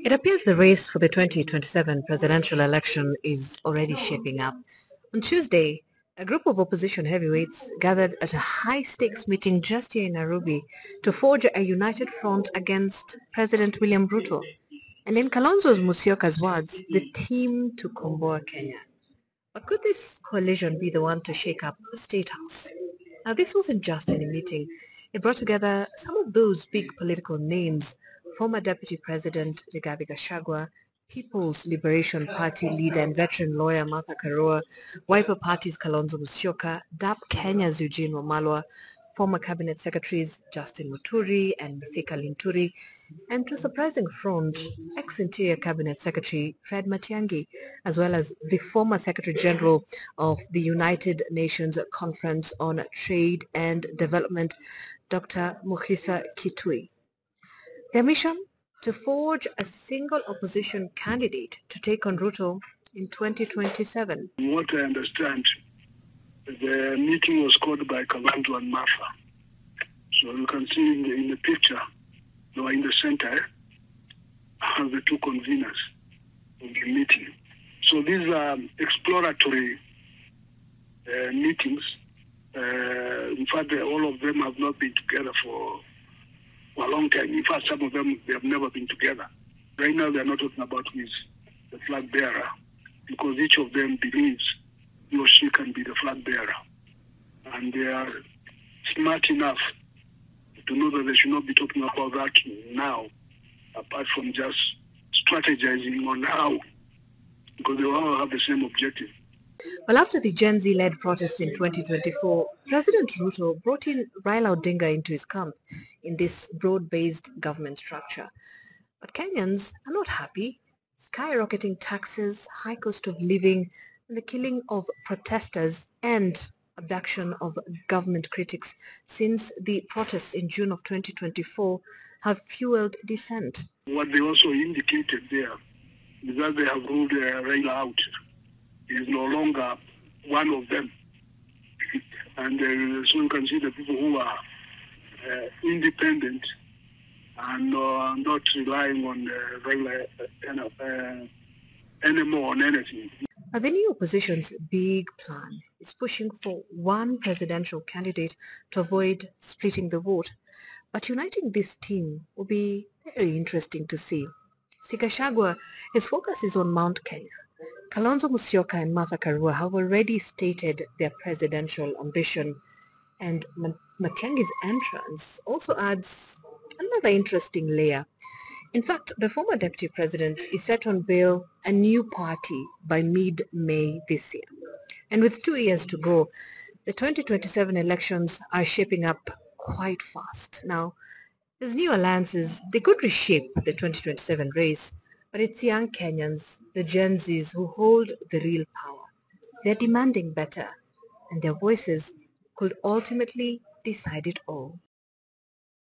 It appears the race for the 2027 presidential election is already shaping up. On Tuesday, a group of opposition heavyweights gathered at a high-stakes meeting just here in Nairobi to forge a united front against President William Ruto. And in Kalonzo Musyoka's words, the team to comboa Kenya. But could this coalition be the one to shake up the State House? Now, this wasn't just any meeting. It brought together some of those big political names: former Deputy President Rigathi Gachagua, People's Liberation Party leader and veteran lawyer Martha Karua, Wiper Party's Kalonzo Musyoka, DAP Kenya's Eugene Wamalwa, former Cabinet Secretaries Justin Muturi and Mithika Linturi, and to a surprising front, ex-Interior Cabinet Secretary Fred Matiang'i, as well as the former Secretary General of the United Nations Conference on Trade and Development, Dr. Mukhisa Kitui. Their mission? To forge a single opposition candidate to take on Ruto in 2027. From what I understand, the meeting was called by Kalonzo and Martha. So you can see in the picture, they were in the center, are the two conveners of the meeting. So these are exploratory meetings. In fact, all of them have not been together for a long time. In fact, some of them, they have never been together. Right now, they're not talking about who is the flag bearer, because each of them believes he or she can be the flag bearer. And they are smart enough to know that they should not be talking about that now, apart from just strategizing on how, because they all have the same objective. Well, after the Gen Z-led protests in 2024, President Ruto brought in Raila Odinga into his camp in this broad-based government structure. But Kenyans are not happy. Skyrocketing taxes, high cost of living, and the killing of protesters and abduction of government critics since the protests in June of 2024 have fueled dissent. What they also indicated there is that they have ruled Raila out. He is no longer one of them. And so you can see the people who are independent and not relying on Raila anymore on anything. Now, the new opposition's big plan is pushing for one presidential candidate to avoid splitting the vote. But uniting this team will be very interesting to see. Gachagua, his focus is on Mount Kenya. Kalonzo Musyoka and Martha Karua have already stated their presidential ambition, and Matiang'i's entrance also adds another interesting layer. In fact, the former deputy president is set to unveil a new party by mid-May this year. And with 2 years to go, the 2027 elections are shaping up quite fast. Now, these new alliances, they could reshape the 2027 race, but it's young Kenyans, the Gen Zs, who hold the real power. They're demanding better, and their voices could ultimately decide it all.